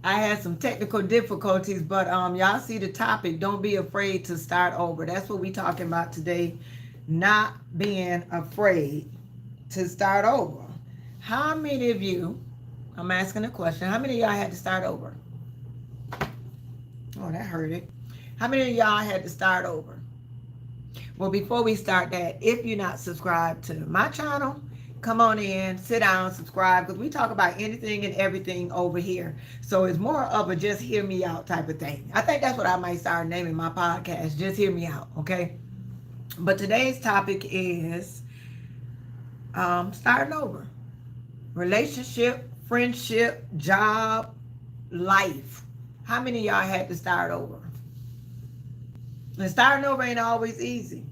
I had some technical difficulties, but y'all see the topic. Don't be afraid to start over. That's what we talking about today. Not being afraid to start over. How many of you, I'm asking a question, how many of y'all had to start over? Oh, that hurt it. How many of y'all had to start over? Well, before we start that, if you're not subscribed to my channel, come on in, sit down, subscribe, because we talk about anything and everything over here. So it's more of a just hear me out type of thing. I think that's what I might start naming my podcast, just hear me out, okay? But today's topic is starting over. Relationship, friendship, job, life. How many of y'all had to start over? And starting over ain't always easy.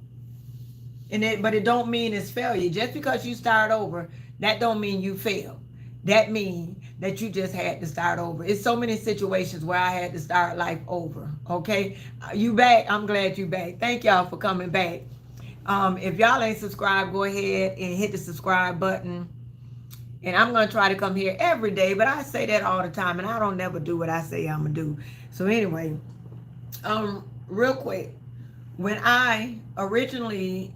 But it don't mean it's failure. Just because you start over, that don't mean you fail. That means that you just had to start over. It's so many situations where I had to start life over. Okay? You back? I'm glad you back. Thank y'all for coming back. If y'all ain't subscribed, go ahead and hit the subscribe button. And I'm going to try to come here every day, but I say that all the time, and I don't never do what I say I'm going to do. So anyway, real quick, when I originally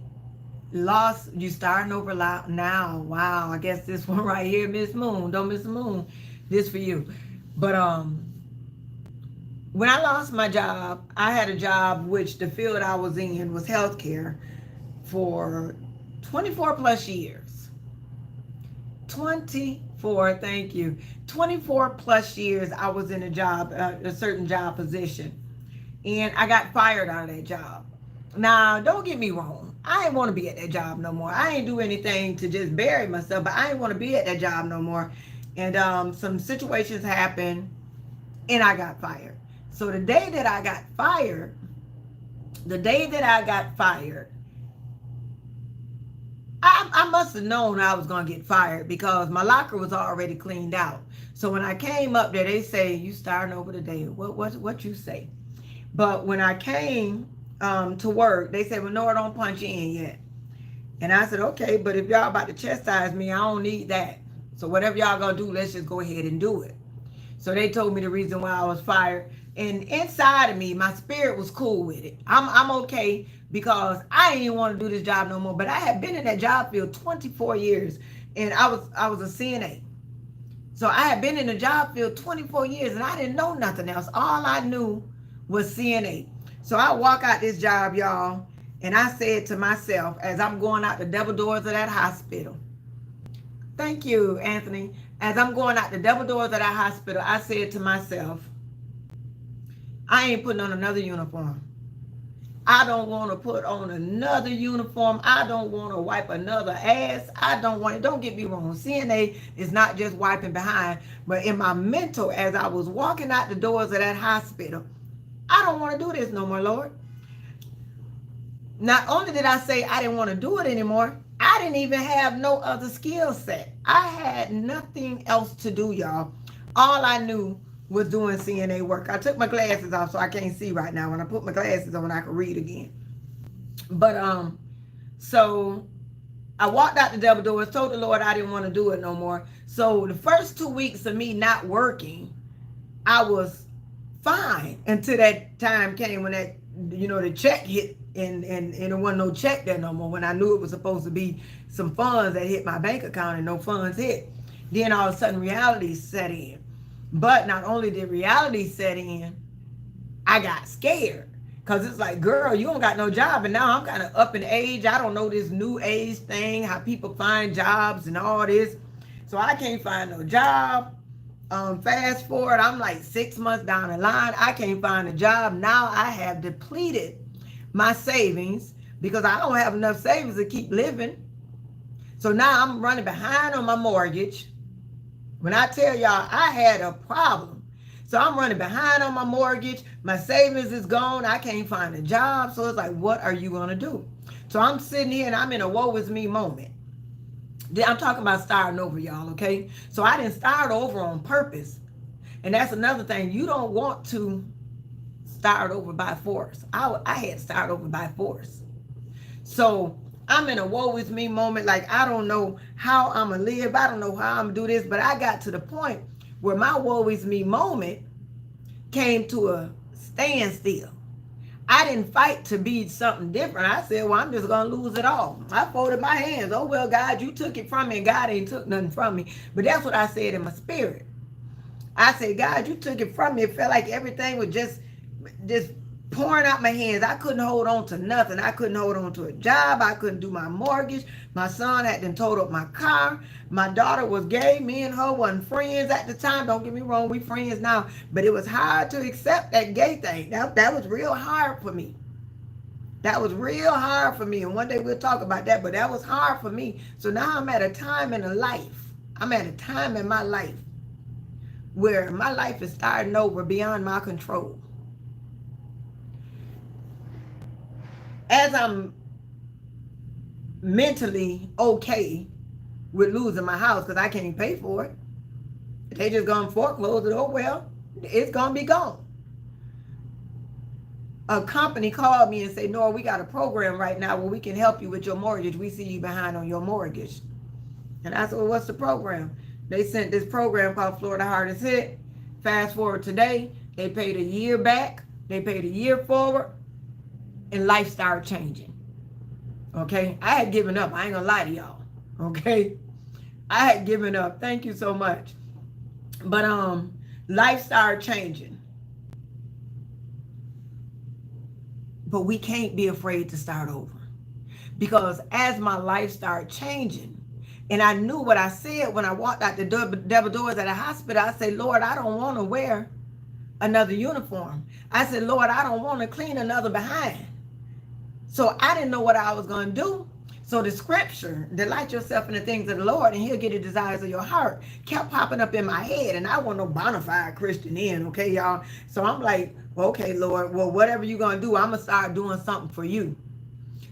lost, you starting over now. Wow, I guess this one right here, Miss Moon. Don't miss the moon. This for you. But when I lost my job, I had a job which the field I was in was healthcare for 24 plus years. 24, thank you. 24 plus years I was in a job, a certain job position. And I got fired out of that job. Now, don't get me wrong. I ain't want to be at that job no more. I ain't do anything to just bury myself, but I ain't want to be at that job no more. And some situations happened and I got fired. So the day that I got fired, I must have known I was going to get fired because my locker was already cleaned out. So when I came up there, they say, you starting over today. What you say? But when I came to work, they said, well, no, I don't punch you in yet. And I said, okay, but if y'all about to chastise me, I don't need that. So whatever y'all going to do, let's just go ahead and do it. So they told me the reason why I was fired. And inside of me, my spirit was cool with it. I'm okay because I didn't want to do this job no more. But I had been in that job field 24 years, and I was a CNA. So I had been in the job field 24 years, and I didn't know nothing else. All I knew was CNA. So I walk out this job, y'all, and I said to myself, as I'm going out the double doors of that hospital, thank you, Anthony. As I'm going out the double doors of that hospital, I said to myself, I ain't putting on another uniform. I don't want to put on another uniform. I don't want to wipe another ass. I don't want it. Don't get me wrong. CNA is not just wiping behind, but in my mental, as I was walking out the doors of that hospital, I don't want to do this no more, Lord. Not only did I say I didn't want to do it anymore, I didn't even have no other skill set. I had nothing else to do, y'all. All I knew was doing CNA work. I took my glasses off, so I can't see right now. When I put my glasses on, I can read again. But so I walked out the double doors, told the Lord I didn't want to do it no more. So the first 2 weeks of me not working, I was fine until that time came when that, the check hit and there wasn't no check there no more, when I knew it was supposed to be some funds that hit my bank account and no funds hit. Then all of a sudden reality set in. But not only did reality set in, I got scared. Because it's like, girl, you don't got no job. And now I'm kind of up in age. I don't know this new age thing, how people find jobs and all this. So I can't find no job. Fast forward, I'm like 6 months down the line. I can't find a job. Now I have depleted my savings because I don't have enough savings to keep living. So now I'm running behind on my mortgage. When I tell y'all I had a problem. So I'm running behind on my mortgage. My savings is gone. I can't find a job. So it's like, what are you going to do? So I'm sitting here and I'm in a woe is me moment. I'm talking about starting over, y'all, okay? So I didn't start over on purpose. And that's another thing. You don't want to start over by force. I had to start over by force. So I'm in a woe is me moment. Like, I don't know how I'm going to live. I don't know how I'm going to do this. But I got to the point where my woe is me moment came to a standstill. I didn't fight to be something different. I said, well, I'm just going to lose it all. I folded my hands. Oh, well, God, you took it from me, and God ain't took nothing from me. But that's what I said in my spirit. I said, God, you took it from me. It felt like everything was just pouring out my hands. I couldn't hold on to nothing. I couldn't hold on to a job. I couldn't do my mortgage. My son had been totaled up my car. My daughter was gay. Me and her wasn't friends at the time. Don't get me wrong, we friends now. But it was hard to accept that gay thing. That was real hard for me. That was real hard for me. And one day we'll talk about that. But that was hard for me. So now I'm at a time in a life. I'm at a time in my life where my life is starting over beyond my control. As I'm mentally okay with losing my house because I can't pay for it, they just gonna foreclose it. Oh well, it's gonna be gone. A company called me and said, Nora, we got a program right now where we can help you with your mortgage. We see you behind on your mortgage. And I said, well, what's the program? They sent this program called Florida Hardest Hit. Fast forward today, they paid a year back, they paid a year forward, and life started changing. Okay? I had given up. I ain't gonna lie to y'all. Okay? I had given up. Thank you so much. But life started changing. But we can't be afraid to start over. Because as my life started changing, and I knew what I said when I walked out the double doors at the hospital. I said, Lord, I don't want to wear another uniform. I said, Lord, I don't want to clean another behind. So I didn't know what I was going to do. So the scripture, delight yourself in the things of the Lord and he'll get the desires of your heart, kept popping up in my head. And I wasn't no bona fide Christian then, okay, y'all? So I'm like, okay, Lord, well, whatever you're going to do, I'm going to start doing something for you.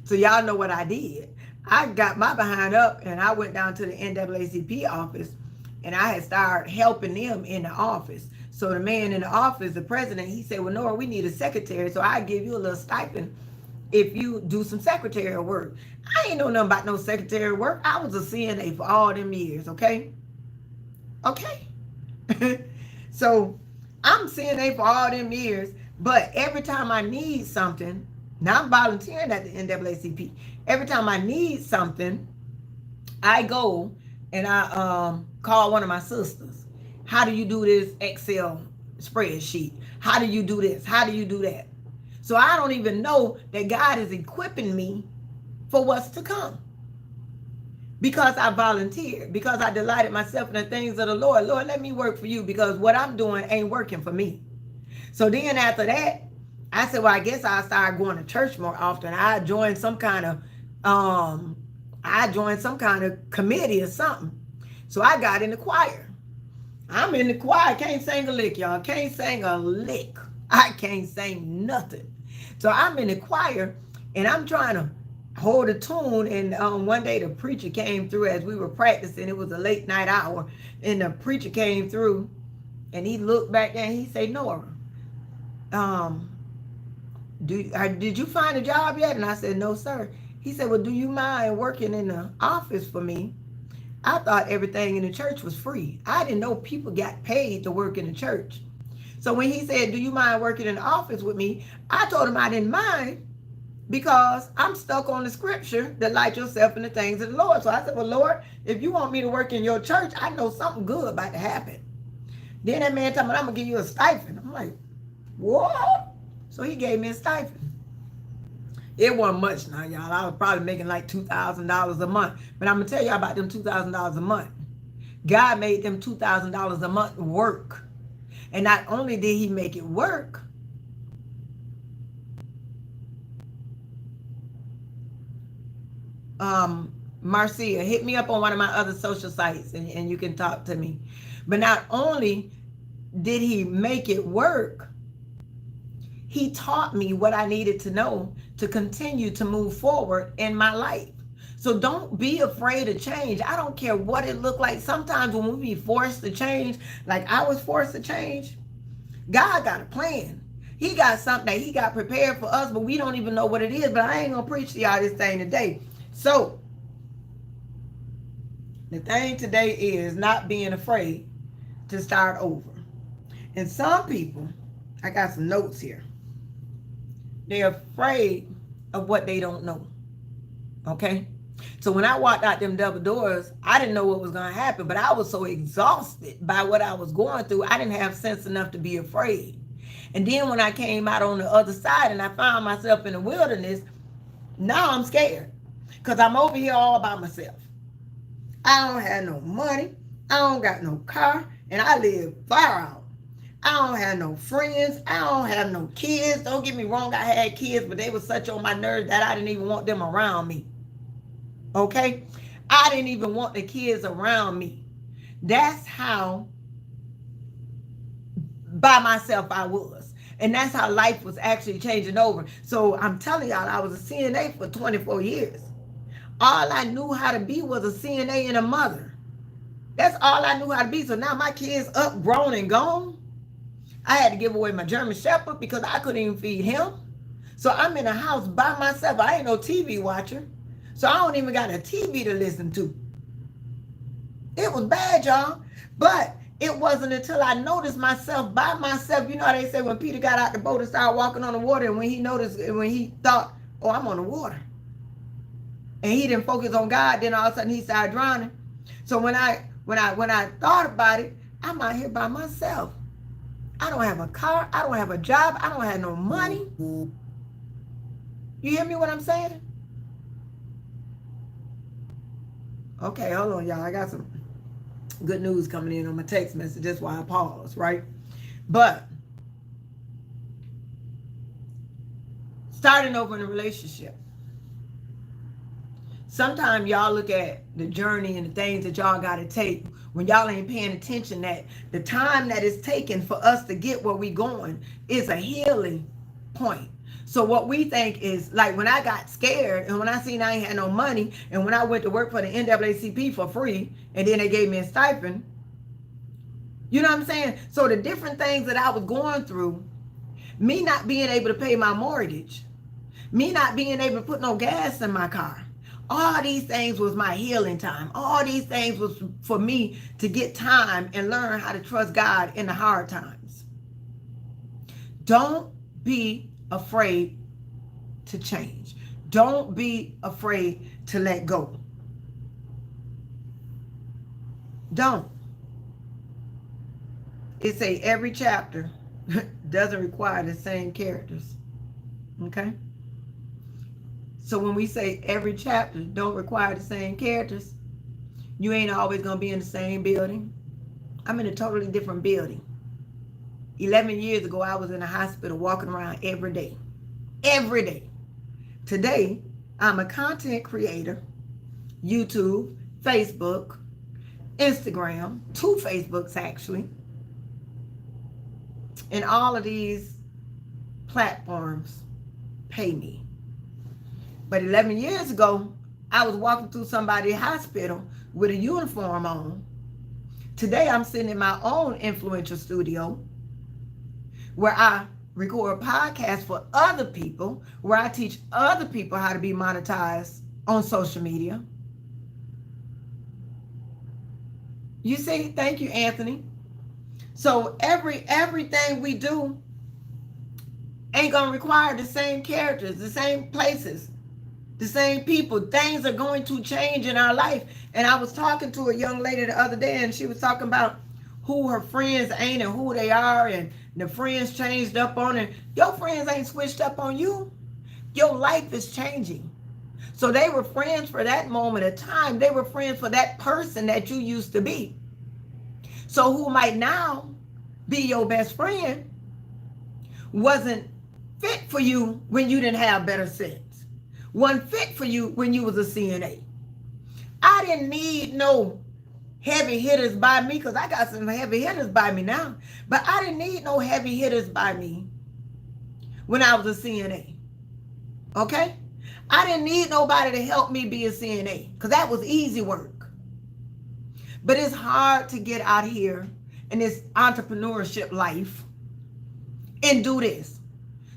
So y'all know what I did. I got my behind up and I went down to the NAACP office and I had started helping them in the office. So the man in the office, the president, he said, well, Nora, we need a secretary. So I give you a little stipend if you do some secretarial work. I ain't know nothing about no secretarial work. I was a CNA for all them years, okay? Okay. So I'm CNA for all them years, but every time I need something, now I'm volunteering at the NAACP. Every time I need something, I go and I call one of my sisters. How do you do this Excel spreadsheet? How do you do this? How do you do that? So I don't even know that God is equipping me for what's to come. Because I volunteered, because I delighted myself in the things of the Lord. Lord, let me work for you because what I'm doing ain't working for me. So then after that, I said, well, I guess I'll start going to church more often. I joined some kind of committee or something. So I got in the choir. I'm in the choir. Can't sing a lick, y'all. Can't sing a lick. I can't sing nothing. So I'm in the choir and I'm trying to hold a tune. And one day the preacher came through as we were practicing. It was a late night hour. And the preacher came through and he looked back there and he said, Nora, did you find a job yet? And I said, no, sir. He said, well, do you mind working in the office for me? I thought everything in the church was free. I didn't know people got paid to work in the church. So when he said, do you mind working in the office with me? I told him I didn't mind because I'm stuck on the scripture, delight yourself in the things of the Lord. So I said, well, Lord, if you want me to work in your church, I know something good about to happen. Then that man told me, I'm going to give you a stipend. I'm like, what? So he gave me a stipend. It wasn't much now, y'all. I was probably making like $2,000 a month. But I'm going to tell you about them $2,000 a month. God made them $2,000 a month work. And not only did he make it work, Marcia, hit me up on one of my other social sites and you can talk to me. But not only did he make it work, he taught me what I needed to know to continue to move forward in my life. So don't be afraid of change. I don't care what it looked like. Sometimes when we be forced to change, like I was forced to change, God got a plan. He got something that he got prepared for us, but we don't even know what it is. But I ain't going to preach to y'all this thing today. So the thing today is not being afraid to start over. And some people, I got some notes here. They're afraid of what they don't know. Okay? So when I walked out them double doors, I didn't know what was going to happen, but I was so exhausted by what I was going through, I didn't have sense enough to be afraid. And then when I came out on the other side and I found myself in the wilderness, now I'm scared because I'm over here all by myself. I don't have no money. I don't got no car, and I live far out. I don't have no friends. I don't have no kids. Don't get me wrong, I had kids, but they were such on my nerves that I didn't even want them around me. Okay? I didn't even want the kids around me. That's how by myself I was. And that's how life was actually changing over. So I'm telling y'all, I was a CNA for 24 years. All I knew how to be was a CNA and a mother. That's all I knew how to be. So now my kids up, grown, and gone. I had to give away my German Shepherd because I couldn't even feed him. So I'm in a house by myself. I ain't no TV watcher. So I don't even got a TV to listen to. It was bad, y'all. But it wasn't until I noticed myself by myself. You know how they say when Peter got out the boat and started walking on the water, and when he thought, oh, I'm on the water. And he didn't focus on God, then all of a sudden he started drowning. So when I thought about it, I'm out here by myself. I don't have a car. I don't have a job. I don't have no money. You hear me what I'm saying? Okay, hold on, y'all. I got some good news coming in on my text message. That's why I paused, right? But starting over in a relationship. Sometimes y'all look at the journey and the things that y'all got to take when y'all ain't paying attention that the time that it's taken for us to get where we going is a healing point. So what we think is like when I got scared and when I seen I ain't had no money and when I went to work for the NAACP for free and then they gave me a stipend, you know what I'm saying? So the different things that I was going through, me not being able to pay my mortgage, me not being able to put no gas in my car, all these things was my healing time. All these things was for me to get time and learn how to trust God in the hard times. Don't be afraid to change. Don't be afraid to let go. Don't. It say every chapter doesn't require the same characters. Okay? So when we say every chapter don't require the same characters, you ain't always going to be in the same building. I'm in a totally different building. 11 years ago, I was in a hospital walking around every day. Every day. Today, I'm a content creator. YouTube, Facebook, Instagram, 2 Facebooks actually. And all of these platforms pay me. But 11 years ago, I was walking through somebody's hospital with a uniform on. Today, I'm sitting in my own influential studio where I record podcasts for other people, where I teach other people how to be monetized on social media. You see? Thank you, Anthony. So everything we do ain't going to require the same characters, the same places, the same people. Things are going to change in our life. And I was talking to a young lady the other day, and she was talking about who her friends ain't and who they are, and the friends changed up on her. Your friends ain't switched up on you. Your life is changing. So they were friends for that moment of time. They were friends for that person that you used to be. So who might now be your best friend wasn't fit for you when you didn't have better sense. Wasn't fit for you when you was a CNA. I didn't need no heavy hitters by me because I got some heavy hitters by me now. But I didn't need no heavy hitters by me when I was a CNA. Okay? I didn't need nobody to help me be a CNA because that was easy work. But it's hard to get out here in this entrepreneurship life and do this.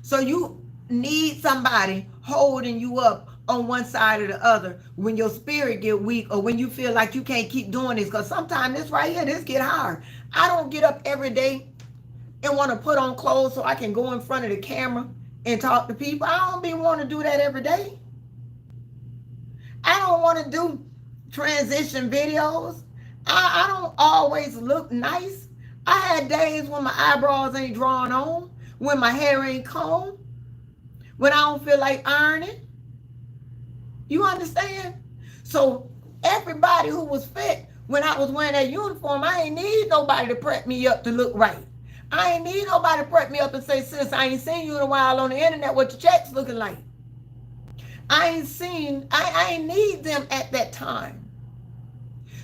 So you need somebody holding you up on one side or the other when your spirit get weak or when you feel like you can't keep doing this. Because sometimes this right here, this get hard. I don't get up every day and want to put on clothes so I can go in front of the camera and talk to people. I don't be want to do that every day. I don't want to do transition videos. I don't always look nice. I had days when my eyebrows ain't drawn on, when my hair ain't combed, when I don't feel like ironing. You understand? So everybody who was fit when I was wearing that uniform, I ain't need nobody to prep me up to look right. I ain't need nobody to prep me up and say, sis, I ain't seen you in a while on the internet. What your checks looking like? I ain't need them at that time.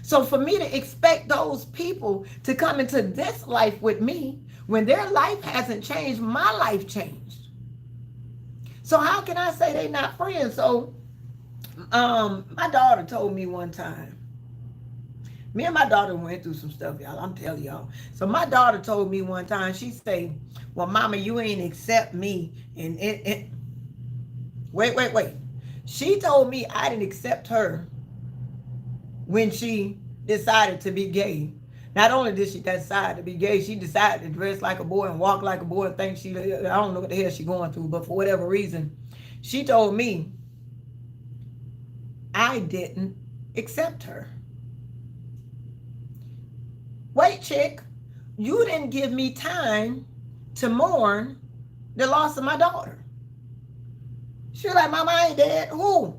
So for me to expect those people to come into this life with me when their life hasn't changed, my life changed. So how can I say they not friends? So my daughter told me one time, me and my daughter went through some stuff, y'all. I'm telling y'all. So my daughter told me one time, she said, well, mama, you ain't accept me. And wait. She told me I didn't accept her when she decided to be gay. Not only did she decide to be gay, she decided to dress like a boy and walk like a boy and think I don't know what the hell she's going through, but for whatever reason, she told me I didn't accept her. Wait, chick, you didn't give me time to mourn the loss of my daughter. She was like, Mama, I ain't dead. Who?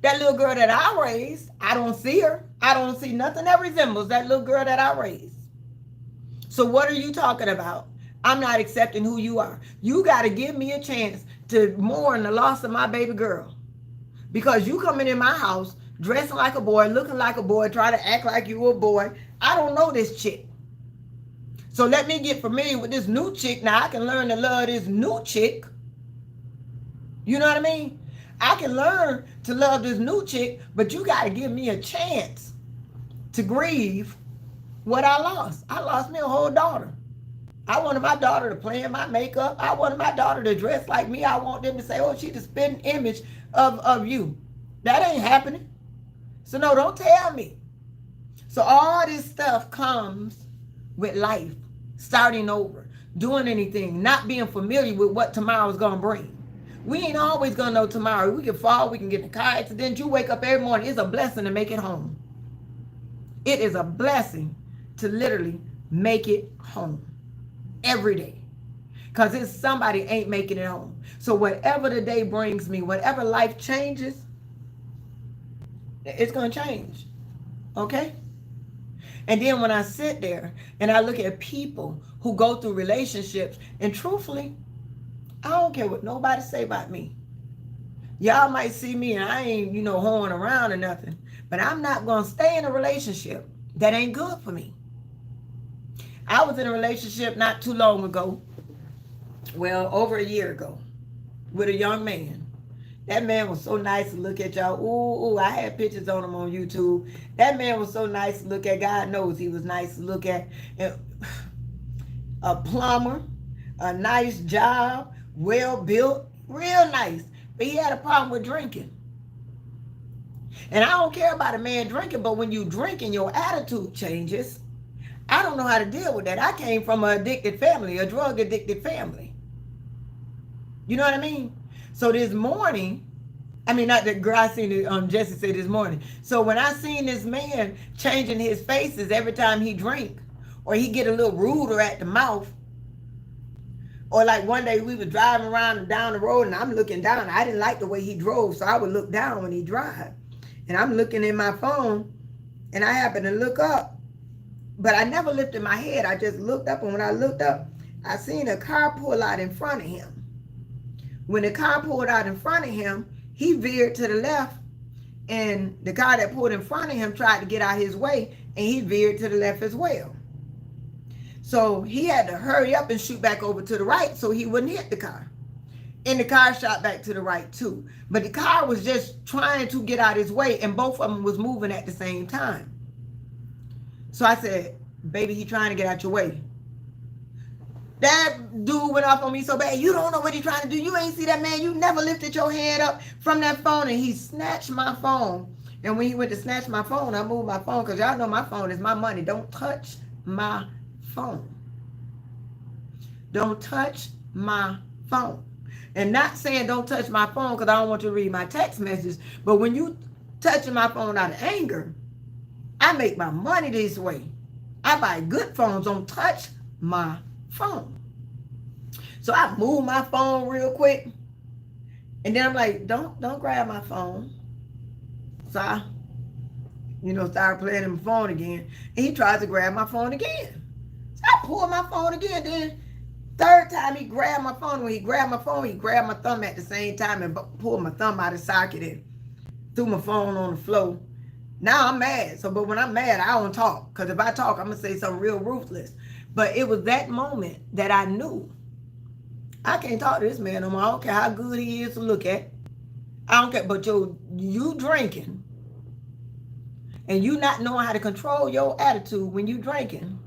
That little girl that I raised. I don't see her. I don't see nothing that resembles that little girl that I raised. So what are you talking about? I'm not accepting who you are. You got to give me a chance to mourn the loss of my baby girl. Because you coming in my house, dressing like a boy, looking like a boy, try to act like you a boy. I don't know this chick. So let me get familiar with this new chick. Now I can learn to love this new chick. You know what I mean? I can learn to love this new chick, but you got to give me a chance to grieve what I lost. I lost me a whole daughter. I wanted my daughter to play in my makeup. I wanted my daughter to dress like me. I want them to say, oh, she's the spitting image of you. That ain't happening. So no, don't tell me. So all this stuff comes with life, starting over, doing anything, not being familiar with what tomorrow's going to bring. We ain't always going to know tomorrow. We can fall, we can get in a car accident. You wake up every morning. It's a blessing to make it home. It is a blessing to literally make it home every day. Because it's somebody ain't making it home. So whatever the day brings me, whatever life changes, it's going to change. Okay? And then when I sit there and I look at people who go through relationships, and truthfully, I don't care what nobody say about me. Y'all might see me and I ain't, hoeing around or nothing, but I'm not going to stay in a relationship that ain't good for me. I was in a relationship not too long ago, well, over a year ago, with a young man. That man was so nice to look at, y'all. Ooh, I had pictures on him on YouTube. That man was so nice to look at. God knows he was nice to look at. A plumber, a nice job, well built, real nice. But he had a problem with drinking. And I don't care about a man drinking, but when you drink and your attitude changes, I don't know how to deal with that. I came from an addicted family, a drug addicted family. You know what I mean? So this morning, not that girl I seen it, Jesse said this morning. So when I seen this man changing his faces every time he drink, or he get a little ruder at the mouth, or like one day we was driving around and down the road and I'm looking down. I didn't like the way he drove, so I would look down when he drive. And I'm looking in my phone and I happened to look up, but I never lifted my head. I just looked up, and when I looked up, I seen a car pull out in front of him. When the car pulled out in front of him, he veered to the left, and the car that pulled in front of him tried to get out his way, and he veered to the left as well. So he had to hurry up and shoot back over to the right so he wouldn't hit the car. And the car shot back to the right too. But the car was just trying to get out his way, and both of them was moving at the same time. So I said, baby, he trying to get out your way. That dude went off on me so bad. You don't know what he's trying to do. You ain't see that man. You never lifted your hand up from that phone. And he snatched my phone. And when he went to snatch my phone, I moved my phone, because y'all know my phone is my money. Don't touch my phone. Don't touch my phone. And not saying don't touch my phone because I don't want you to read my text messages. But when you touching my phone out of anger, I make my money this way. I buy good phones. Don't touch my phone. So I move my phone real quick. And then I'm like, don't grab my phone. So I, start playing on my phone again. And he tries to grab my phone again. So I pull my phone again. Then third time he grabbed my phone. When he grabbed my phone, he grabbed my thumb at the same time and pulled my thumb out of the socket and threw my phone on the floor. Now I'm mad. But when I'm mad, I don't talk. Because if I talk, I'm going to say something real ruthless. But it was that moment that I knew I can't talk to this man no more. I don't care how good he is to look at. I don't care. But you drinking and you not knowing how to control your attitude when you drinking,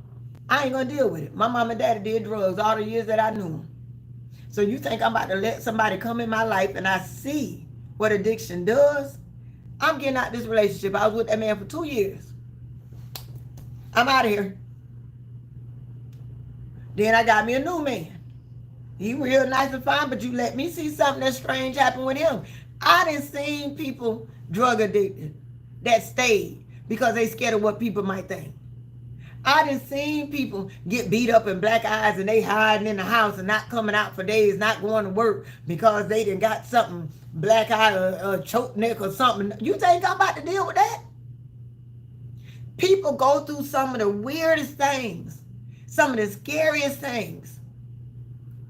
I ain't going to deal with it. My mom and daddy did drugs all the years that I knew them. So you think I'm about to let somebody come in my life and I see what addiction does? I'm getting out of this relationship. I was with that man for 2 years. I'm out of here. Then I got me a new man. He real nice and fine, but you let me see something that's strange happen with him. I done seen people drug addicted that stayed because they scared of what people might think. I done seen people get beat up in black eyes and they hiding in the house and not coming out for days, not going to work because they done got something, black eye or choke neck or something. You think I'm about to deal with that? People go through some of the weirdest things, some of the scariest things,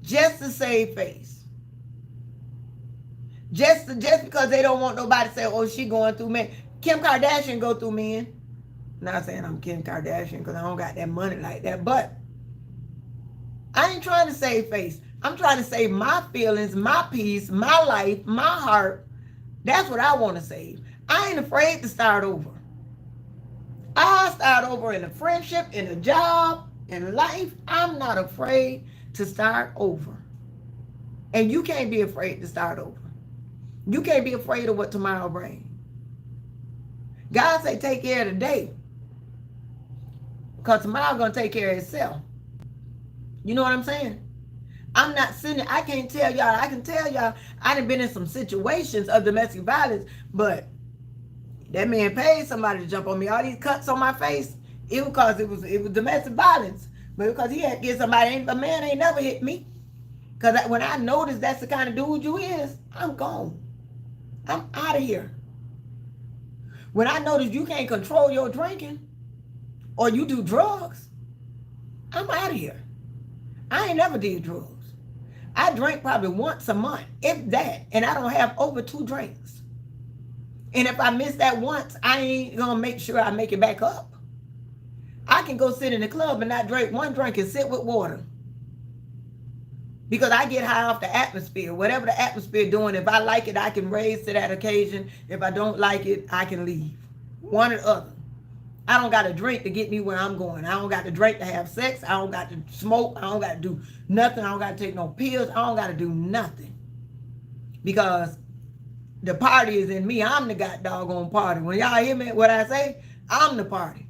just to save face. Just because they don't want nobody to say, oh, she going through men. Kim Kardashian go through men. Not saying I'm Kim Kardashian because I don't got that money like that, but I ain't trying to save face. I'm trying to save my feelings, my peace, my life, my heart. That's what I want to save. I ain't afraid to start over. I'll start over in a friendship, in a job, in life. I'm not afraid to start over. And you can't be afraid to start over. You can't be afraid of what tomorrow brings. God say take care of the day. Because tomorrow going to take care of itself. You know what I'm saying? I'm not sitting, I can't tell y'all, I can tell y'all, I done been in some situations of domestic violence, but that man paid somebody to jump on me. All these cuts on my face, it was because it was domestic violence. But because he had to get somebody, a man ain't never hit me. Because when I notice that's the kind of dude you is, I'm gone. I'm out of here. When I notice you can't control your drinking, or you do drugs, I'm out of here. I ain't never did drugs. I drink probably once a month, if that, and I don't have over 2 drinks. And if I miss that once, I ain't gonna make sure I make it back up. I can go sit in the club and not drink one drink and sit with water. Because I get high off the atmosphere. Whatever the atmosphere doing, if I like it, I can raise to that occasion. If I don't like it, I can leave. One or the other. I don't got to drink to get me where I'm going. I don't got to drink to have sex. I don't got to smoke. I don't got to do nothing. I don't got to take no pills. I don't got to do nothing. Because the party is in me. I'm the god doggone party. When y'all hear me, what I say, I'm the party.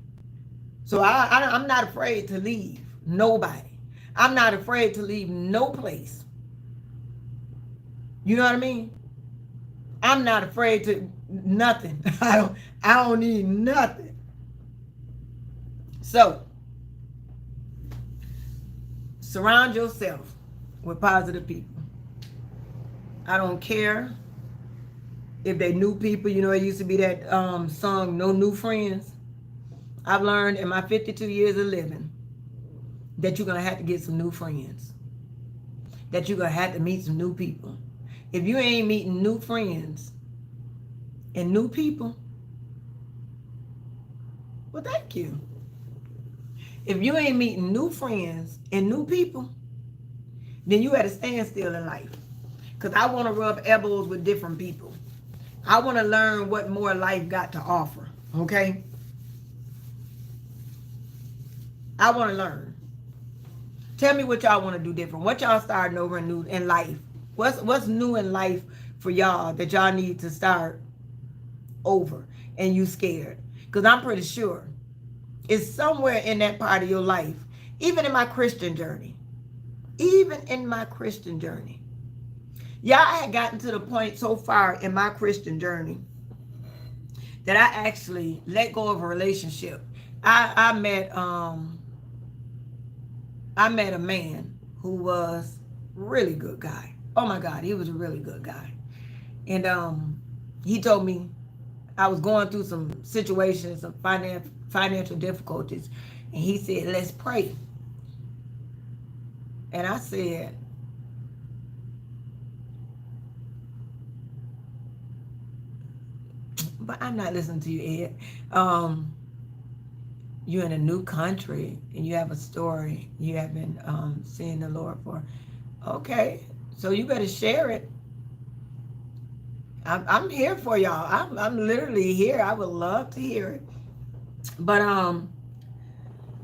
So I'm not afraid to leave nobody. I'm not afraid to leave no place. You know what I mean? I'm not afraid to nothing. I don't need nothing. So, surround yourself with positive people. I don't care if they new people. You know, it used to be that song, No New Friends. I've learned in my 52 years of living that you're going to have to get some new friends. That you're going to have to meet some new people. If you ain't meeting new friends and new people, well, thank you. If you ain't meeting new friends and new people, then you at a standstill in life. Because I want to rub elbows with different people. I want to learn what more life got to offer. Okay? I want to learn. Tell me what y'all want to do different. What y'all starting over in life? What's new in life for y'all that y'all need to start over and you scared? Because I'm pretty sure it's somewhere in that part of your life, even in my Christian journey, even in my Christian journey. Yeah, I had gotten to the point so far in my Christian journey that I actually let go of a relationship. I met a man who was really good guy. Oh my God, he was a really good guy. And he told me I was going through some situations, some financial difficulties, and he said, "Let's pray." And I said, "But I'm not listening to you, Ed. You're in a new country and you have a story you have been seeing the Lord for. Okay, so you better share it. I'm here for y'all. I'm literally here. I would love to hear it." But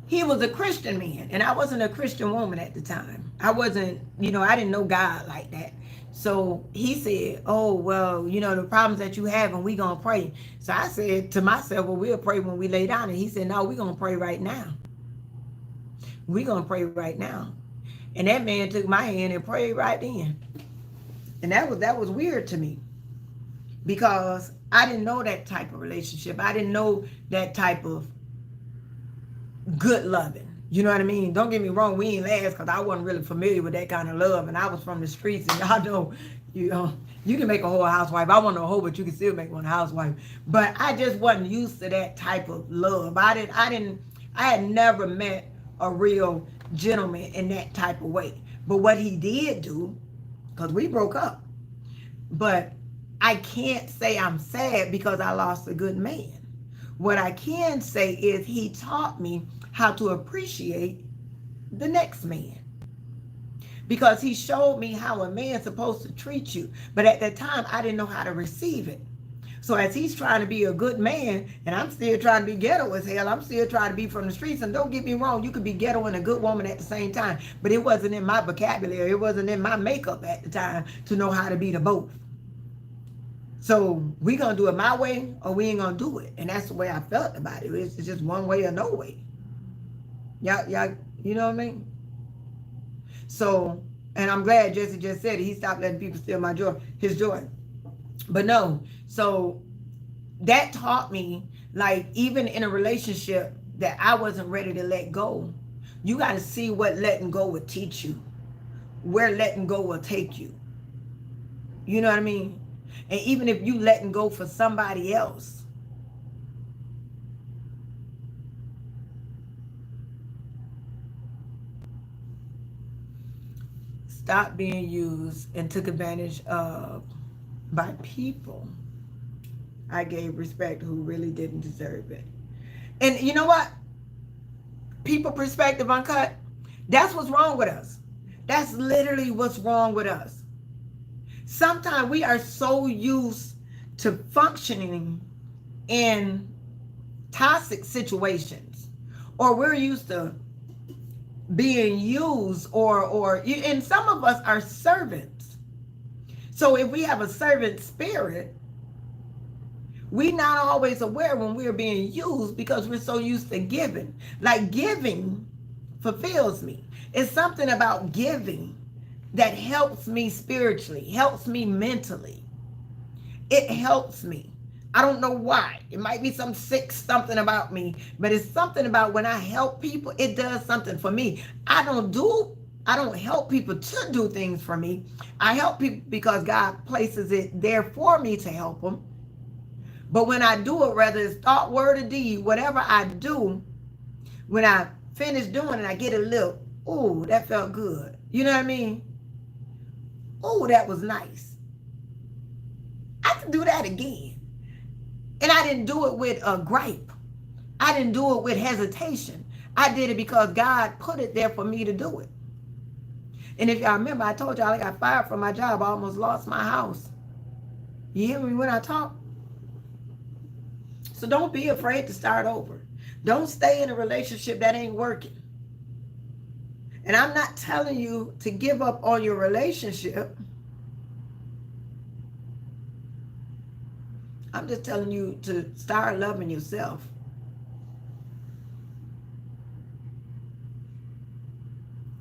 he was a Christian man, and I wasn't a Christian woman at the time. I wasn't, I didn't know God like that. So he said, "Oh, well, the problems that you have, and we gonna pray." So I said to myself, "Well, we'll pray when we lay down." And he said, "No, we're gonna pray right now. We're gonna pray right now." And that man took my hand and prayed right then. And that was weird to me, because I didn't know that type of relationship. I didn't know that type of good loving. You know what I mean? Don't get me wrong, we ain't last, because I wasn't really familiar with that kind of love, and I was from the streets, and y'all know, you can make a whole housewife. I wasn't a hoe, but you can still make one a housewife. But I just wasn't used to that type of love. I had never met a real gentleman in that type of way. But what he did do, because we broke up, but I can't say I'm sad because I lost a good man. What I can say is he taught me how to appreciate the next man, because he showed me how a man's supposed to treat you. But at that time, I didn't know how to receive it. So as he's trying to be a good man, and I'm still trying to be ghetto as hell, I'm still trying to be from the streets. And don't get me wrong, you could be ghetto and a good woman at the same time. But it wasn't in my vocabulary. It wasn't in my makeup at the time to know how to be the both. So we gonna do it my way, or we ain't gonna do it. And that's the way I felt about it. It's just one way or no way. Y'all, you know what I mean? So, and I'm glad Jesse just said it. He stopped letting people steal my joy, his joy. But no, so that taught me, like, even in a relationship that I wasn't ready to let go, you got to see what letting go would teach you, where letting go will take you. You know what I mean? And even if you letting go for somebody else, stop being used and took advantage of by people I gave respect who really didn't deserve it. And you know what? People perspective uncut, that's what's wrong with us. That's literally what's wrong with us. Sometimes we are so used to functioning in toxic situations, or we're used to being used, and some of us are servants. So if we have a servant spirit, we're not always aware when we're being used, because we're so used to giving. Like, giving fulfills me. It's something about giving that helps me spiritually, helps me mentally. It helps me. I don't know why. It might be some sick something about me, but it's something about when I help people, it does something for me. I don't help people to do things for me. I help people because God places it there for me to help them. But when I do it, whether it's thought, word, or deed, whatever I do, when I finish doing it, I get a little, ooh, that felt good. You know what I mean? Ooh, that was nice. I can do that again. And I didn't do it with a gripe. I didn't do it with hesitation. I did it because God put it there for me to do it. And if y'all remember, I told y'all I got fired from my job. I almost lost my house. You hear me when I talk? So don't be afraid to start over. Don't stay in a relationship that ain't working. And I'm not telling you to give up on your relationship. I'm just telling you to start loving yourself.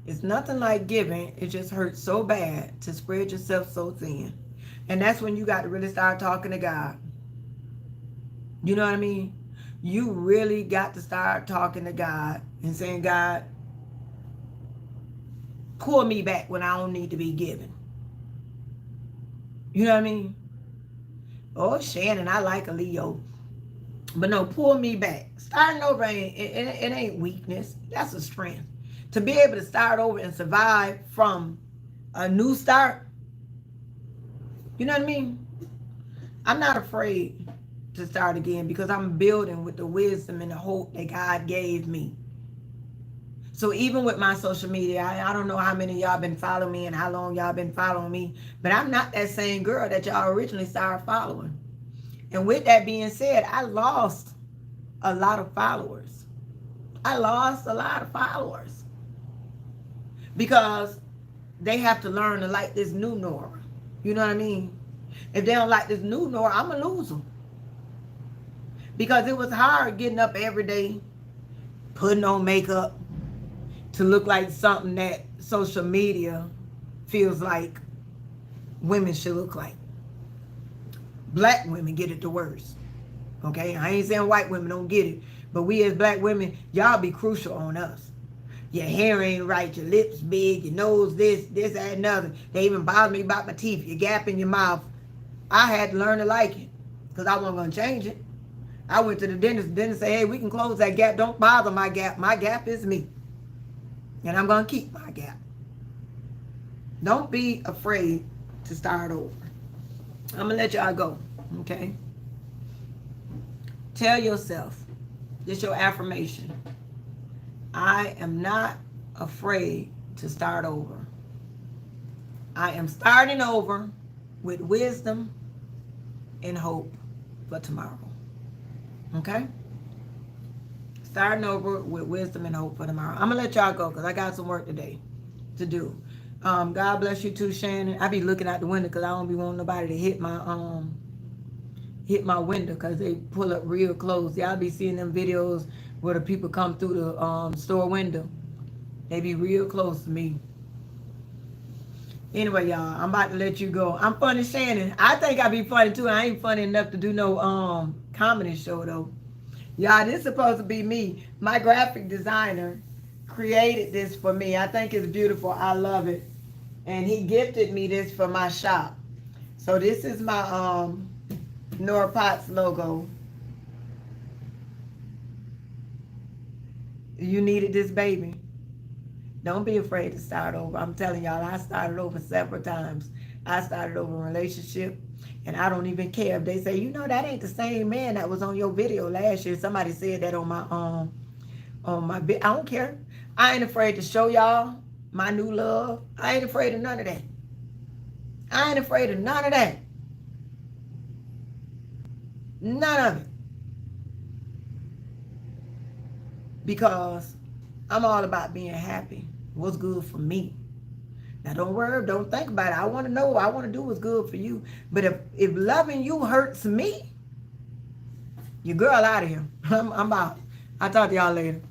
It's nothing like giving. It just hurts so bad to spread yourself so thin. And that's when you got to really start talking to God. You know what I mean? You really got to start talking to God and saying, God, pull me back when I don't need to be given. You know what I mean? Oh, Shannon, I like a Leo. But no, pull me back. Starting over, it ain't weakness. That's a strength. To be able to start over and survive from a new start, you know what I mean? I'm not afraid to start again because I'm building with the wisdom and the hope that God gave me. So even with my social media, I don't know how many of y'all been following me and how long y'all been following me, but I'm not that same girl that y'all originally started following. And with that being said, I lost a lot of followers. I lost a lot of followers because they have to learn to like this new Nora. You know what I mean? If they don't like this new Nora, I'm going to lose them. Because it was hard getting up every day, putting on makeup to look like something that social media feels like women should look like. Black women get it the worst. Okay? I ain't saying white women don't get it. But we as black women, y'all be crucial on us. Your hair ain't right, your lips big, your nose this, that, and other. They even bother me about my teeth, your gap in your mouth. I had to learn to like it because I wasn't going to change it. I went to the dentist. The dentist said, hey, we can close that gap. Don't bother my gap. My gap is me. And I'm going to keep my gap. Don't be afraid to start over. I'm going to let y'all go, okay? Tell yourself, this your affirmation. I am not afraid to start over. I am starting over with wisdom and hope for tomorrow. Okay? Starting over with wisdom and hope for tomorrow. I'm going to let y'all go because I got some work today to do. God bless you too, Shannon. I be looking out the window because I don't be wanting nobody to hit my window because they pull up real close. Y'all be seeing them videos where the people come through the store window. They be real close to me. Anyway, y'all, I'm about to let you go. I'm funny, Shannon. I think I be funny too. I ain't funny enough to do no comedy show though. Y'all, this is supposed to be me. My graphic designer created this for me. I think it's beautiful. I love it. And he gifted me this for my shop. So this is my Nora Potts logo. You needed this, baby. Don't be afraid to start over. I'm telling y'all, I started over several times. I started over a relationship, and I don't even care if they say, you know, that ain't the same man that was on your video last year. Somebody said that on my video. I don't care. I ain't afraid to show y'all my new love. I ain't afraid of none of that. I ain't afraid of none of that. None of it. Because I'm all about being happy. What's good for me. Now don't worry, don't think about it. I want to know, I want to do what's good for you. But if loving you hurts me, your girl out of here. I'm out. I'll talk to y'all later.